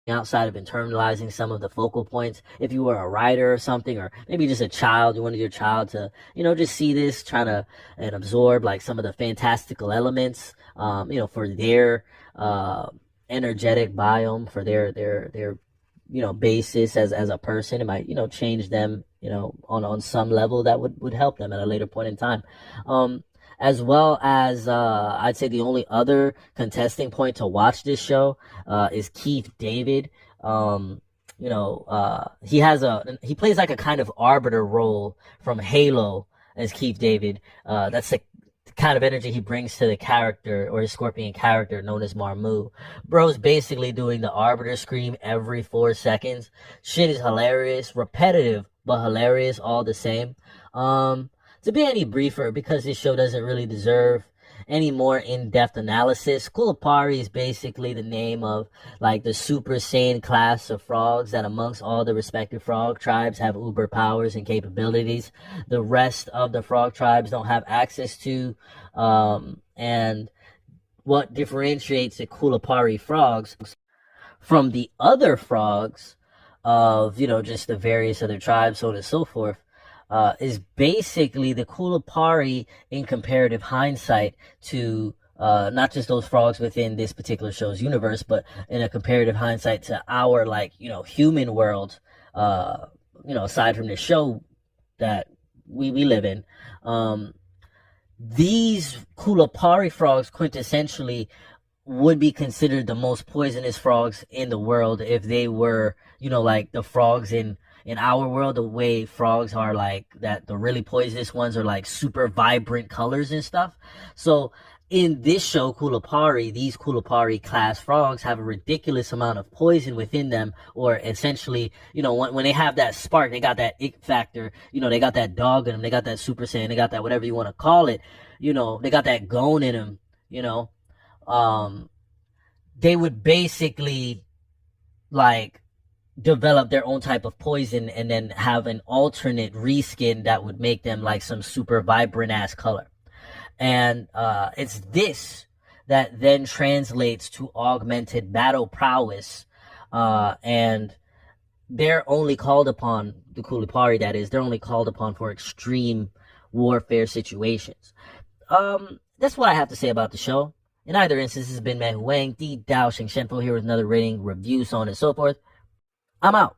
outside of internalizing some of the focal points. If you were a writer or something, or maybe just a child, you wanted your child to, just see this, try to and absorb like some of the fantastical elements, for their energetic biome, for their basis as a person. It might, change them, on some level that would help them at a later point in time. As well as, I'd say the only other contesting point to watch this show, is Keith David. He plays like a kind of arbiter role from Halo as Keith David. That's the kind of energy he brings to the character, or his scorpion character known as Marmu. Bro's basically doing the arbiter scream every 4 seconds. Shit is hilarious, repetitive, but hilarious all the same. To be any briefer, because this show doesn't really deserve any more in-depth analysis, Kulapari is basically the name of like the Super Saiyan class of frogs that amongst all the respective frog tribes have uber powers and capabilities the rest of the frog tribes don't have access to. And what differentiates the Kulapari frogs from the other frogs of, just the various other tribes, so on and so forth, is basically the Kulapari in comparative hindsight to not just those frogs within this particular show's universe, but in a comparative hindsight to our, human world, aside from the show that we live in. These Kulapari frogs quintessentially would be considered the most poisonous frogs in the world if they were, like the frogs in our world, the way frogs are like that, the really poisonous ones are like super vibrant colors and stuff. So in this show, Kulapari, these Kulapari class frogs have a ridiculous amount of poison within them, or essentially, when they have that spark, they got that ick factor, they got that dog in them, they got that Super Saiyan, they got that whatever you want to call it, they got that gon in them, they would basically like develop their own type of poison and then have an alternate reskin that would make them like some super vibrant ass color. And it's this that then translates to augmented battle prowess. And they're only called upon, the Kulapari that is, they're only called upon for extreme warfare situations. That's what I have to say about the show. In either instance, this has been Man Wang, the Dou-zhansheng-fo, here with another rating, review, so on and so forth. I'm out.